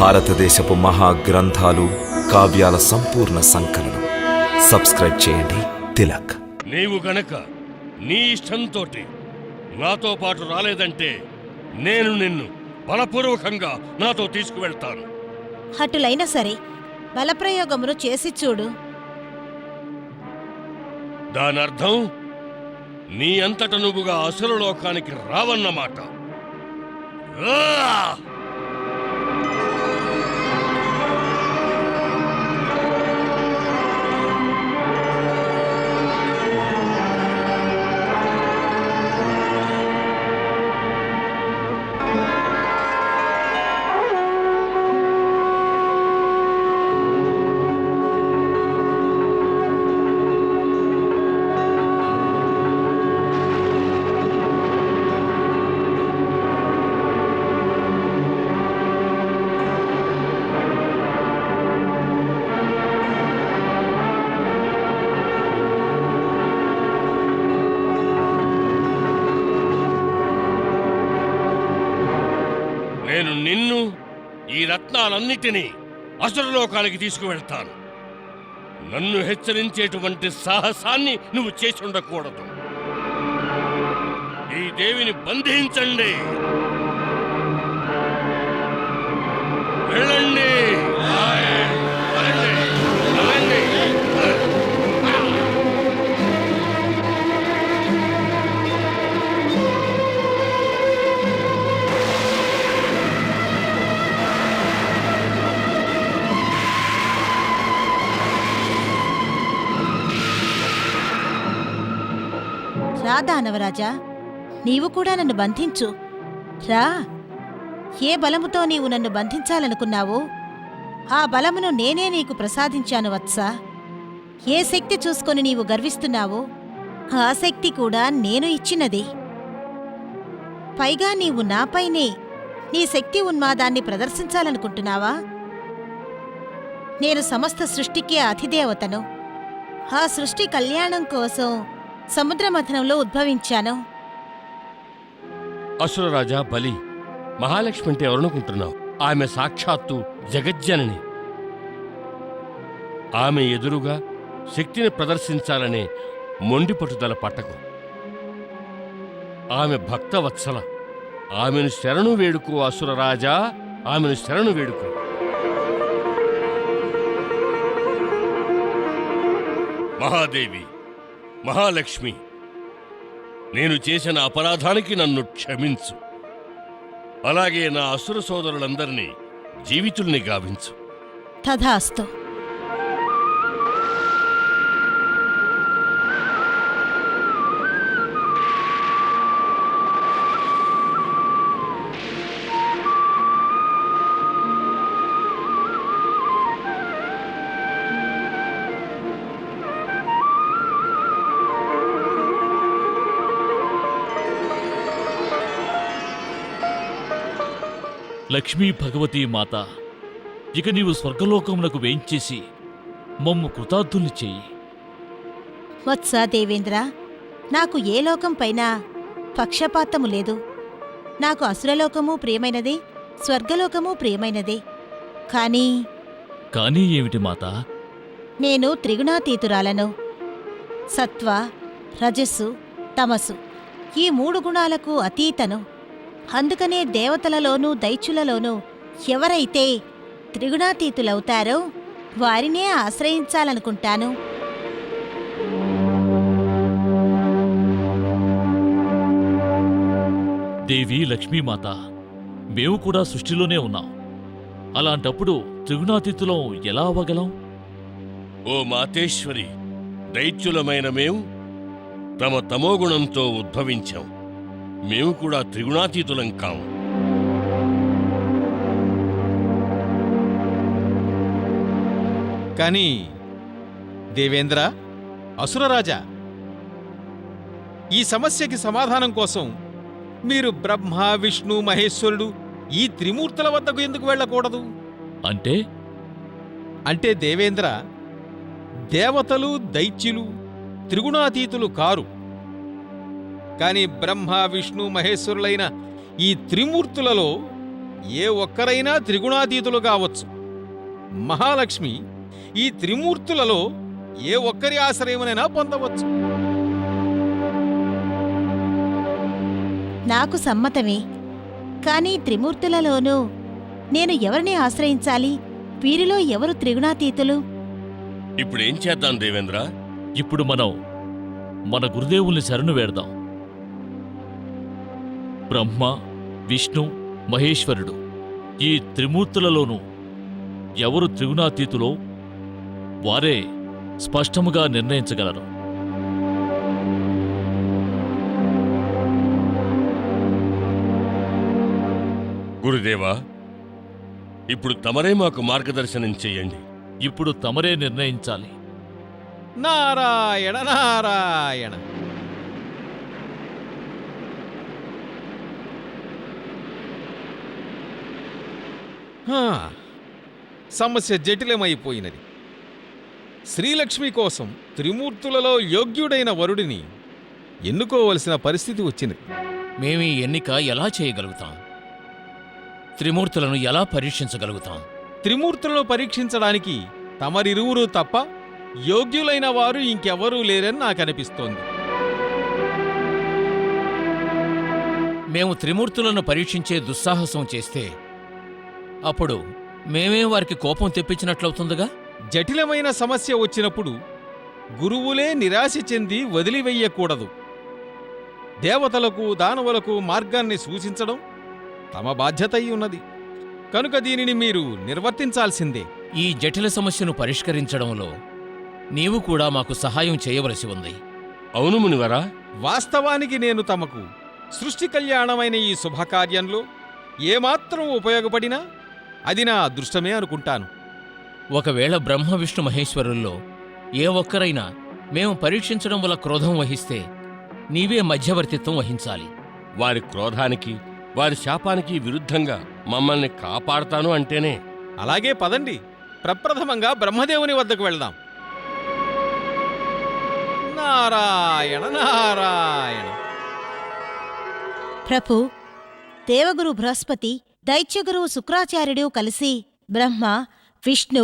భారతదేశపు మహాగ్రంథాలు, కావ్యాల సంపూర్ణ సంకలనం. సబ్స్క్రైబ్ చేయండి తిలక్. నీవు గనక నీ ఇష్టంతోటి నాతో పాటు రాలేదంటే నేను నిన్ను బలపూర్వకంగా నాతో తీసుకువెళ్తాను. అటులైనా సరే బలప్రయోగమును చేసి చూడు. దానర్థం నీ అంతట నువ్వుగా అసురలోకానికి రావన్నమాట. నేను నిన్ను ఈ రత్నాలన్నిటినీ అసురలోకానికి తీసుకువెళ్తాను. నన్ను హెచ్చరించేటువంటి సాహసాన్ని నువ్వు చేసి ఉండకూడదు. ఈ దేవిని బంధించండి. వెళ్ళండి. రా దానవరాజా, నీవు కూడా నన్ను బంధించు. రా. ఏ బలముతో నీవు నన్ను బంధించాలనుకున్నావో ఆ బలమును నేనే నీకు ప్రసాదించాను వత్సా. ఏ శక్తి చూసుకొని నీవు గర్విస్తున్నావో ఆ శక్తి కూడా నేను ఇచ్చినదే. పైగా నీవు నాపైనే నీ శక్తి ఉన్మాదాన్ని ప్రదర్శించాలనుకుంటున్నావా? నేను సమస్త సృష్టికి అధిదేవతను. ఆ సృష్టి కళ్యాణం కోసం సముద్రమథనంలో ఉద్భవించాను. అసురరాజా బలి, మహాలక్ష్మి అంటే ఎవరనుకుంటున్నావు? ఆమె సాక్షాత్తు జగజ్జనని. ఆమె ఎదురుగా శక్తిని ప్రదర్శించాలనే మొండి పట్టుదల పట్టకు. ఆమె భక్తవత్సల. ఆమెను శరణు వేడుకో అసురరాజా, ఆమెను శరణు వేడుకో. మహాదేవి, మహాలక్ష్మి, నేను చేసిన అపరాధానికి నన్ను క్షమించు. అలాగే నా అసుర సోదరులందరినీ జీవితుల్ని గావించు. తథాస్తు. లక్ష్మీ భగవతీ మాత, ఇక నీవు స్వర్గలోకమునకు వేంచేసి మమ్ము కృతార్థుల్ని చెయ్యి. వత్సా దేవేంద్ర, నాకు ఏ లోకంపైనా పక్షపాతము లేదు. నాకు అసురలోకమూ ప్రియమైనదే, స్వర్గలోకమూ ప్రియమైనదే. కానీ ఏమిటి మాతా? నేను త్రిగుణాతీతురాలను. సత్వ, రజస్సు, తమస్సు ఈ 3 గుణాలకు అతీతను. అందుకనే దేవతలలోనూ దైత్యులలోనూ ఎవరైతే త్రిగుణాతీతులవుతారో వారినే ఆశ్రయించాలనుకుంటాను. దేవి లక్ష్మీమాత, మేము కూడా సృష్టిలోనే ఉన్నాం. అలాంటప్పుడు త్రిగుణాతీతులం ఎలా అవ్వగలం? ఓ మాతేశ్వరి, దైత్యులమైన మేము తమ తమోగుణంతో ఉద్భవించాం. మేము కూడా త్రిగుణాతీతులం కాము. కానీ దేవేంద్ర, అసురరాజా, ఈ సమస్యకి సమాధానం కోసం మీరు బ్రహ్మ, విష్ణు, మహేశ్వరుడు ఈ త్రిమూర్తుల వద్దకు ఎందుకు వెళ్ళకూడదు? అంటే దేవేంద్ర, దేవతలు దైత్యులు త్రిగుణాతీతులు కారు. కాని బ్రహ్మ, విష్ణు, మహేశ్వరులైన ఈ త్రిమూర్తులలో ఏ ఒక్కరైనా త్రిగుణాతీతులు కావచ్చు. మహాలక్ష్మి ఈ త్రిమూర్తులలో ఏ ఒక్కరి ఆశ్రయమునైనా పొందవచ్చు. నాకు సమ్మతమే. కానీ త్రిమూర్తులలోనూ నేను ఎవరిని ఆశ్రయించాలి? వీరిలో ఎవరు త్రిగుణాతీతులు? ఇప్పుడేం చేద్దాం దేవేంద్ర? ఇప్పుడు మనం మన గురుదేవుల్ని శరణు వేడదాం. బ్రహ్మ, విష్ణు, మహేశ్వరుడు ఈ త్రిమూర్తులలోనూ ఎవరు త్రిగుణాతీతులో వారే స్పష్టముగా నిర్ణయించగలరు. గురుదేవా, ఇప్పుడు తమరే మాకు మార్గదర్శనం చెయ్యండి. ఇప్పుడు తమరే నిర్ణయించాలి. నారాయణ నారాయణ. హా, సమస్య జటిలమైపోయినది. శ్రీలక్ష్మి కోసం త్రిమూర్తులలో యోగ్యుడైన వరుడిని ఎన్నుకోవలసిన పరిస్థితి వచ్చింది. మేమీ ఎన్నిక ఎలా చేయగలుగుతాం? త్రిమూర్తులను ఎలా పరీక్షించగలుగుతాం? త్రిమూర్తులను పరీక్షించడానికి తమరిరువురు తప్ప యోగ్యులైన వారు ఇంకెవరూ లేరని నాకనిపిస్తోంది. మేము త్రిమూర్తులను పరీక్షించే దుస్సాహసం చేస్తే అప్పుడు మేమే వారికి కోపం తెప్పించినట్లవుతుందిగా. జటిలమైన సమస్య వచ్చినప్పుడు గురువులే నిరాశ చెంది వదిలివెయ్యకూడదు. దేవతలకు దానవులకు మార్గాన్ని సూచించడం తమ బాధ్యత అయి ఉన్నది. కనుక దీనిని మీరు నిర్వర్తించాల్సిందే. ఈ జటిల సమస్యను పరిష్కరించడంలో నీవు కూడా మాకు సహాయం చేయవలసి ఉంది. అవును మునివరా. వాస్తవానికి నేను తమకు సృష్టి కళ్యాణమైన ఈ శుభకార్యంలో ఏమాత్రం ఉపయోగపడినా అది నా అదృష్టమే అనుకుంటాను. ఒకవేళ బ్రహ్మ విష్ణు మహేశ్వరుల్లో ఏ ఒక్కరైనా మేము పరీక్షించడం వల్ల క్రోధం వహిస్తే నీవే మధ్యవర్తిత్వం వహించాలి. వారి క్రోధానికి, వారి శాపానికి విరుద్ధంగా మమ్మల్ని కాపాడతాను అంటేనే. అలాగే పదండి, ప్రప్రథమంగా బ్రహ్మదేవుని వద్దకు వెళ్దాం. నారాయణ నారాయణ. ప్రభు, దేవగురు బృహస్పతి, దైత్యగురువు శుక్రాచార్యుడు కలిసి బ్రహ్మ, విష్ణు,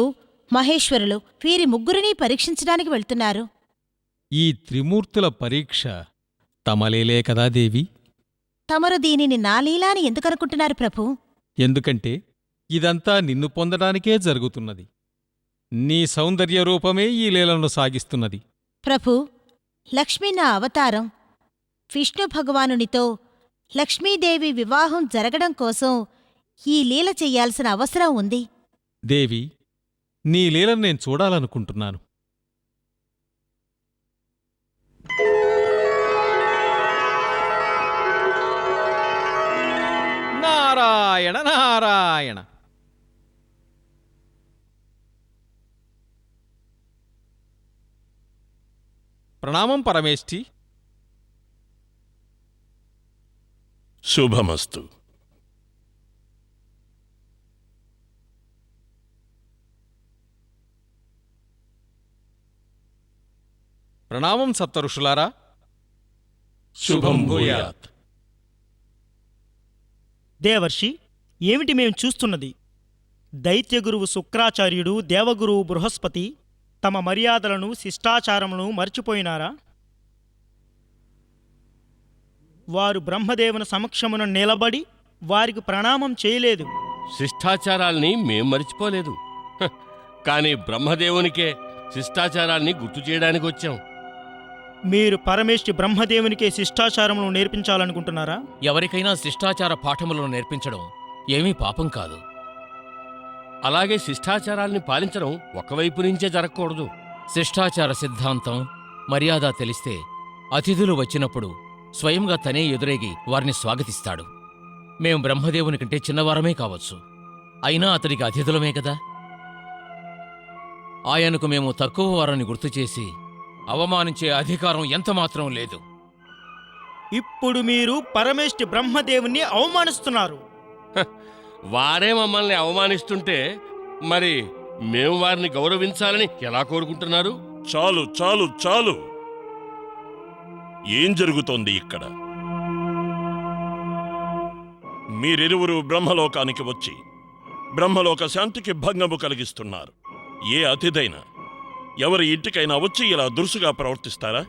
మహేశ్వరులు వీరి ముగ్గురినీ పరీక్షించడానికి వెళ్తున్నారు. ఈ త్రిమూర్తుల పరీక్ష తమలేలే కదా దేవి? తమరు దీనిని నా లీలాని ఎందుకనుకుంటున్నారు ప్రభు? ఎందుకంటే ఇదంతా నిన్ను పొందడానికే జరుగుతున్నది. నీ సౌందర్య రూపమే ఈ లీలను సాగిస్తున్నది. ప్రభు, లక్ష్మీ నా అవతారం. విష్ణు భగవానునితో లక్ష్మీదేవి వివాహం జరగడం కోసం ఈ లీల చెయ్యాల్సిన అవసరం ఉంది. దేవి, నీ లీలను నేను చూడాలనుకుంటున్నాను. నారాయణ నారాయణ. ప్రణామం పరమేష్ఠి. శుభమస్తు. ప్రణామం సప్తఋషులారా. శుభం భూయాత్. దేవర్షి, ఏమిటి మేం చూస్తున్నది? దైత్యగురువు శుక్రాచార్యుడు, దేవగురువు బృహస్పతి తమ మర్యాదలను, శిష్టాచారములను మర్చిపోయినారా? వారు బ్రహ్మదేవుని సమక్షమున నిలబడి వారికి ప్రణామం చేయలేదు. శిష్టాచారాల్ని మేం మరిచిపోలేదు. కాని బ్రహ్మదేవునికే శిష్టాచారాల్ని గుర్తు చేయడానికి వచ్చాం. మీరు పరమేష్ఠి బ్రహ్మదేవునికే శిష్టాచారమును నేర్పించాలనుకుంటున్నారా? ఎవరికైనా శిష్టాచార పాఠములను నేర్పించడం ఏమీ పాపం కాదు. అలాగే శిష్టాచారాల్ని పాలించడం ఒకవైపు నుంచే జరగకూడదు. శిష్టాచార సిద్ధాంతం, మర్యాద తెలిస్తే అతిథులు వచ్చినప్పుడు స్వయంగా తనే ఎదురేగి వారిని స్వాగతిస్తాడు. మేం బ్రహ్మదేవుని కంటే చిన్నవారమే కావచ్చు, అయినా అతడికి అతిథులమే కదా. ఆయనకు మేము తక్కువ వారని గుర్తుచేసి అవమానించే అధికారం ఎంతమాత్రం లేదు. ఇప్పుడు మీరు పరమేష్ఠి బ్రహ్మదేవుని అవమానిస్తున్నారు. వారే మమ్మల్ని అవమానిస్తుంటే మరి మేము వారిని గౌరవించాలని ఎలా కోరుకుంటున్నారు? చాలు చాలు చాలు. ఏం జరుగుతోంది ఇక్కడ? మీరిరువురు బ్రహ్మలోకానికి వచ్చి బ్రహ్మలోక శాంతికి భంగము కలిగిస్తున్నారు. ఏ అతిథైనా ఎవరి ఇంటికైనా వచ్చి ఇలా దురుసుగా ప్రవర్తిస్తారా?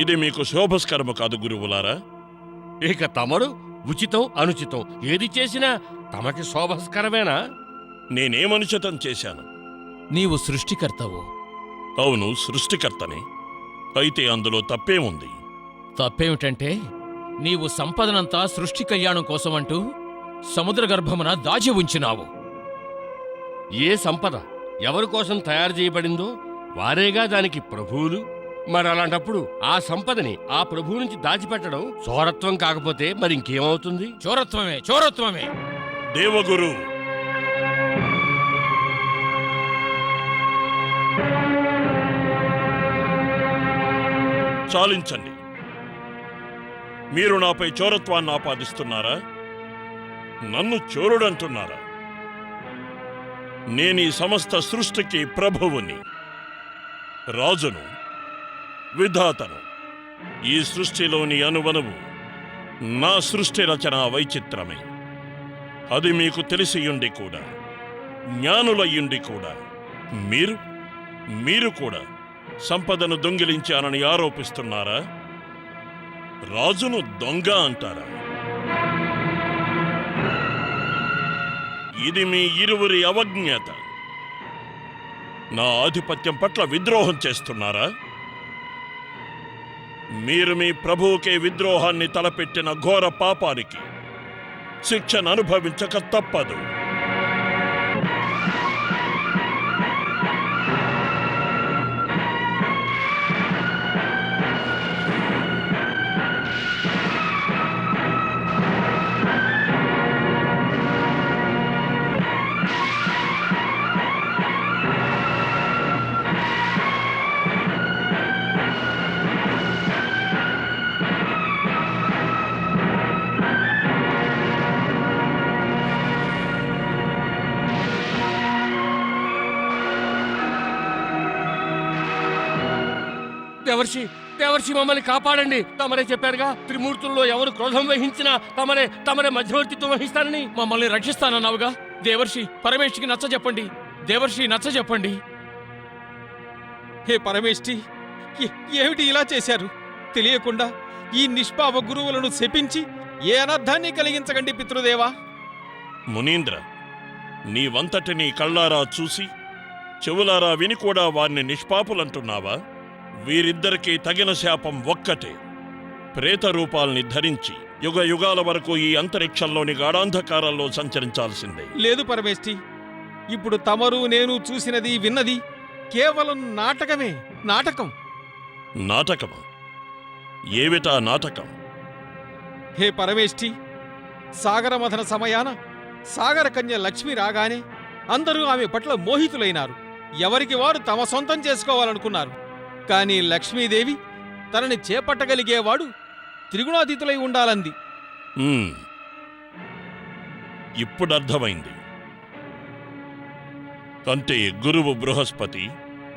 ఇది మీకు శోభస్కరము కాదు గురువులారా. ఇక తమరు ఉచితం అనుచితం ఏది చేసినా తమకి శోభస్కరమేనా? నేనేమనుచితం చేశాను? నీవు సృష్టికర్తవు. అవును, సృష్టికర్తనే. అయితే అందులో తప్పేముంది? తప్పేమిటంటే నీవు సంపదనంతా సృష్టి కళ్యాణం కోసమంటూ సముద్ర గర్భమున దాచి ఉంచినావు. ఏ సంపద ఎవరి కోసం తయారు చేయబడిందో వారేగా దానికి ప్రభువులు. మరి అలాంటప్పుడు ఆ సంపదని ఆ ప్రభువు నుంచి దాచిపెట్టడం చోరత్వం కాకపోతే మరింకేమవుతుంది? చోరత్వమే, చోరత్వమే. దేవగురు, చాలించండి. మీరు నాపై చోరత్వాన్ని ఆపాదిస్తున్నారా? నన్ను చోరుడంటున్నారా? నేనీ సమస్త సృష్టికి ప్రభువుని, రాజును, విధాతను. ఈ సృష్టిలోని అణువణువు నా సృష్టి రచన వైచిత్రమే. అది మీకు తెలిసియుండి కూడా, జ్ఞానులయ్యుండి కూడా మీరు కూడా సంపదను దొంగిలించానని ఆరోపిస్తున్నారా? రాజును దొంగ అంటారా? ఇది మీ ఇరువురి అవజ్ఞత. నా ఆధిపత్యం పట్ల విద్రోహం చేస్తున్నారా? మీరు మీ ప్రభువుకే విద్రోహాన్ని తలపెట్టిన ఘోర పాపానికి శిక్షను అనుభవించక తప్పదు. దేవర్షి మమ్మల్ని కాపాడండి. తమరే చెప్పారుగా, త్రిమూర్తుల్లో ఎవరు క్రోధం వహించినా తమరే మధ్యవర్తిత్వం వహిస్తారని. మమ్మల్ని రక్షిస్తానన్నావుగా. దేవర్షి పరమేష్ఠికి నచ్చ చెప్పండి. దేవర్షి నచ్చ చెప్పండి. హే పరమేష్ఠి, ఏమిటి ఇలా చేశారు? తెలియకుండా ఈ నిష్పాప గురువులను శపించి ఏ అనర్థాన్ని కలిగించకండి పితృదేవా. మునీంద్ర, నీవంతటి నీ కళ్ళారా చూసి చెవులారా విని కూడా వారిని నిష్పాపులంటున్నావా? వీరిద్దరికీ తగిన శాపం ఒక్కటే. ప్రేత రూపాల్ని ధరించి యుగ యుగాల వరకు ఈ అంతరిక్షంలోని గాఢాంధకారాల్లో సంచరించాల్సిందే. లేదు పరమేష్ఠి, ఇప్పుడు తమరు నేను చూసినది విన్నది కేవలం నాటకమే. నాటకమా? ఏమిటా నాటకం? హే పరమేష్ఠి, సాగరమథన సమయాన సాగరకన్య లక్ష్మి రాగానే అందరూ ఆమె పట్ల మోహితులైనారు. ఎవరికి వారు తమ సొంతం చేసుకోవాలనుకున్నారు. కాని లక్ష్మీదేవి తనని చేపట్టగలిగేవాడు త్రిగుణాతీతులై ఉండాలంది. ఇప్పుడర్థమైంది. అంటే గురువు బృహస్పతి,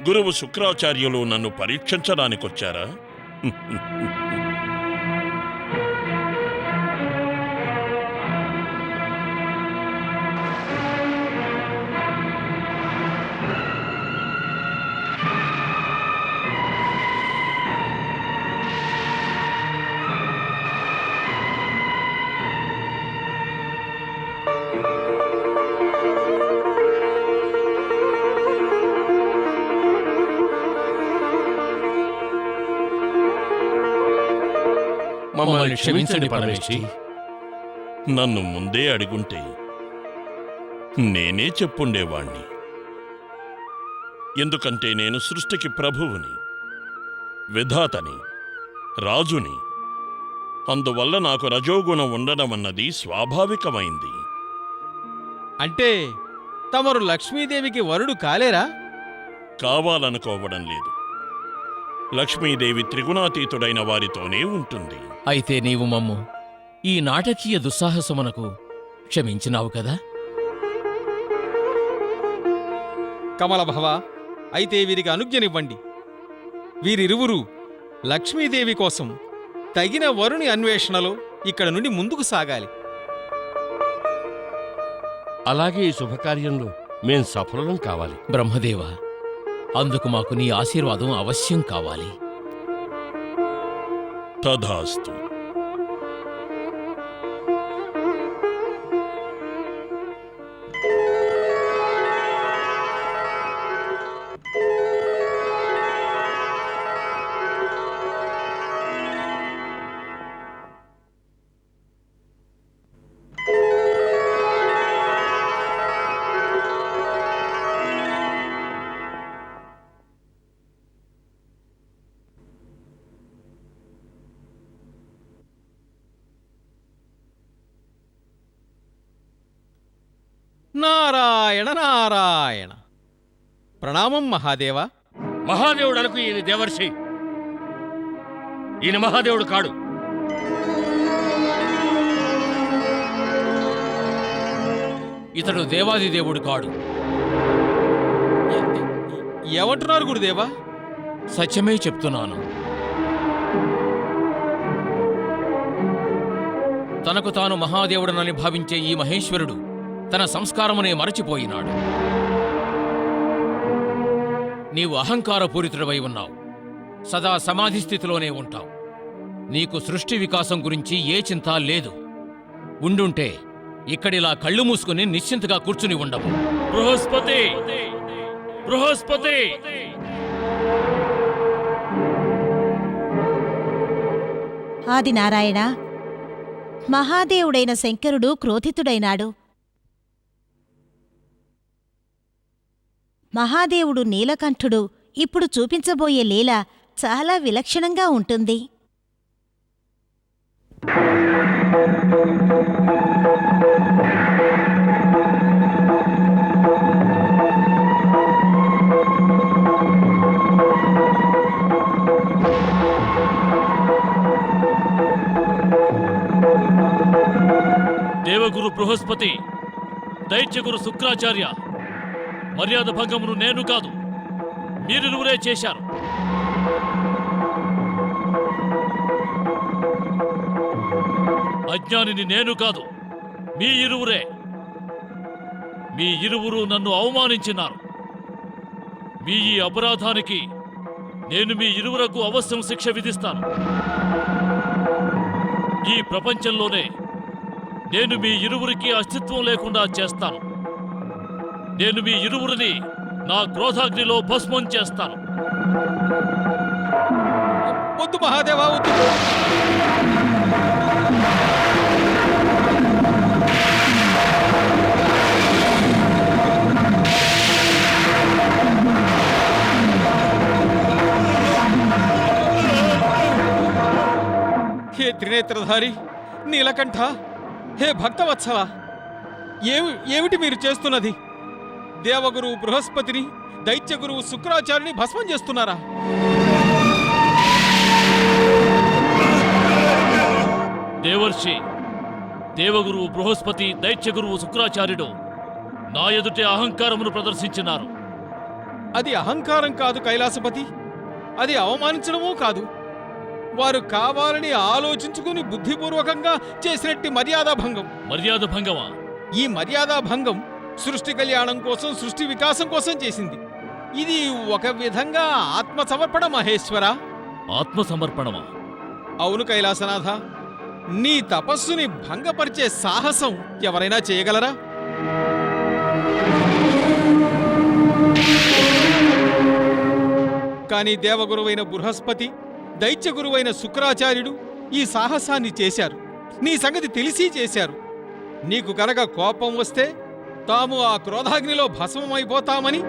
గురువు శుక్రాచార్యులు నన్ను పరీక్షించడానికొచ్చారా? మమ్మల్ని క్షమించండి పరమేష్ఠి. నన్ను ముందే అడిగుంటే నేనే చెప్పుండేవాణ్ణి. ఎందుకంటే నేను సృష్టికి ప్రభువుని, విధాతని, రాజుని. అందువల్ల నాకు రజోగుణం ఉండడమన్నది స్వాభావికమైంది. అంటే తమరు లక్ష్మీదేవికి వరుడు కాలేరా? కావాలనుకోవడం లేదు. లక్ష్మీదేవి త్రిగుణాతీతుడైన వారితోనే ఉంటుంది. అయితే నీవు మమ్ము ఈ నాటకీయ దుస్సాహసమునకు క్షమించినావు కదా? కమలభవ, అయితే వీరికి అనుజ్ఞనివ్వండి. వీరిరువురు లక్ష్మీదేవి కోసం తగిన వరుని అన్వేషణలో ఇక్కడ నుండి ముందుకు సాగాలి. అలాగే ఈ శుభకార్యంలో మేం సఫలం కావాలి. బ్రహ్మదేవ, అందుకు మాకు నీ ఆశీర్వాదం అవశ్యం కావాలి. తథాస్తు. నారాయణ నారాయణ. ప్రణామం మహాదేవా. మహాదేవుడు అనుకు ఈయన దేవర్షి. ఈయన మహాదేవుడు కాడు. ఇతడు దేవాది దేవుడు కాడు. ఏమంటున్నారు గురుదేవా? సత్యమే చెప్తున్నాను. తనకు తాను మహాదేవుడనని భావించే ఈ మహేశ్వరుడు తన సంస్కారమునే మరచిపోయినాడు. నీవు అహంకారపూరితుడవై ఉన్నావు. సదా సమాధి స్థితిలోనే ఉంటావు. నీకు సృష్టి వికాసం గురించి ఏ చింత లేదు. ఉండుంటే ఇక్కడిలా కళ్ళు మూసుకుని నిశ్చింతగా కూర్చుని ఉండవు. బృహస్పతి, బృహస్పతి! ఆదినారాయణ, మహాదేవుడైన శంకరుడు క్రోధితుడైనాడు. మహాదేవుడు నీలకంఠుడు ఇప్పుడు చూపించబోయే లీల చాలా విలక్షణంగా ఉంటుంది. దేవగురు బృహస్పతి, దైత్యగురు శుక్రాచార్య, మర్యాద భంగమును నేను కాదు, మీరిరువురే చేశారు. అజ్ఞానిని నేను కాదు, మీ ఇరువురే. మీ ఇరువురు నన్ను అవమానించినారు. మీ ఈ అపరాధానికి నేను మీ ఇరువురకు అవశ్యం శిక్ష విధిస్తాను. ఈ ప్రపంచంలోనే నేను మీ ఇరువురికి అస్తిత్వం లేకుండా చేస్తాను. నేను మీ ఇరువురిని నా క్రోధాగ్నిలో భస్మం చేస్తాను. వద్దు మహాదేవా, వద్దు. హే త్రినేత్రధారి నీలకంఠ, హే భక్తవత్సల, ఏమిటి మీరు చేస్తున్నది? దేవగురువు బృహస్పతిని, దైత్యగురువు శుక్రాచార్యుని భస్మం చేస్తున్నారా? దేవర్షి, దేవగురువు బృహస్పతి, దైత్యగురువు శుక్రాచార్యుడు నా ఎదుటే అహంకారమును ప్రదర్శించినారు. అది అహంకారం కాదు కైలాసపతి, అది అవమానించడమూ కాదు. వారు కావాలని ఆలోచించుకుని బుద్ధిపూర్వకంగా చేసినట్టి మర్యాదాభంగం. మర్యాద భంగమా? ఈ మర్యాదాభంగం సృష్టి కళ్యాణం కోసం, సృష్టి వికాసం కోసం చేసింది. ఇది ఒక విధంగా ఆత్మసమర్పణ మహేశ్వర. ఆత్మసమర్పణమా? అవును కైలాసనాథ, నీ తపస్సుని భంగపరిచే సాహసం ఎవరైనా చేయగలరా? కాని దేవగురువైన బృహస్పతి, దైత్యగురువైన శుక్రాచార్యుడు ఈ సాహసాన్ని చేశారు. నీ సంగతి తెలిసి చేశారు. నీకు కనుక కోపం వస్తే తాము ఆ క్రోధాగ్నిలో భస్మమైపోతామని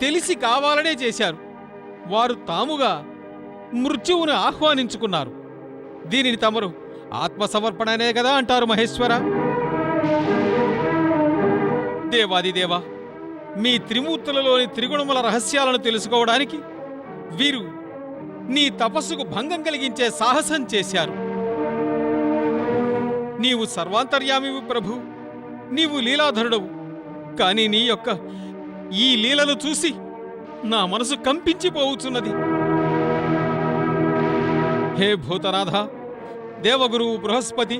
తెలిసి కావాలనే చేశారు. వారు తాముగా మృత్యువును ఆహ్వానించుకున్నారు. దీనిని తమరు ఆత్మసమర్పణనే కదా అంటారు మహేశ్వర. దేవాదిదేవా, మీ త్రిమూర్తులలోని త్రిగుణముల రహస్యాలను తెలుసుకోవడానికి వీరు నీ తపస్సుకు భంగం కలిగించే సాహసం చేశారు. నీవు సర్వాంతర్యామివి ప్రభు, నీవు లీలాధరుడవు. కాని నీ యొక్క ఈ లీలను చూసి నా మనసు కంపించిపోవుచున్నది. హే భూతనాథ, దేవగురువు బృహస్పతి,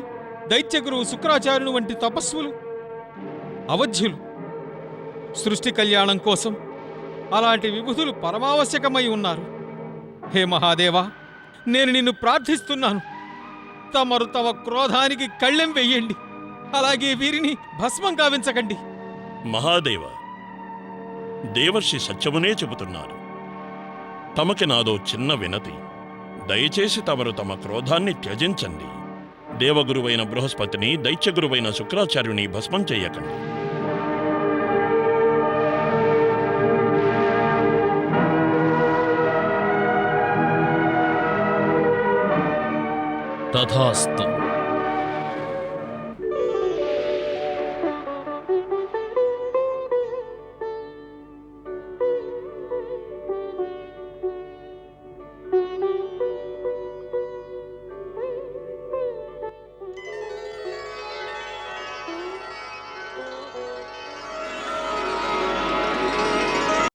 దైత్యగురువు శుక్రాచార్యుని వంటి తపస్సులు, అవధ్యులు సృష్టి కళ్యాణం కోసం అలాంటి విభూతులు పరమావశ్యకమై ఉన్నారు. హే మహాదేవా, నేను నిన్ను ప్రార్థిస్తున్నాను, తమరు తమ క్రోధానికి కళ్ళెం వెయ్యండి, అలాగే వీరిని భస్మం కావించకండి. మహాదేవ, దేవర్షి సత్యమునే చెబుతున్నారు. తమకి నాదో చిన్న వినతి. దయచేసి తమరు తమ క్రోధాన్ని త్యజించండి. దేవగురువైన బృహస్పతిని, దైత్యగురువైన శుక్రాచార్యుని భస్మం చెయ్యకండి. తథాస్తు.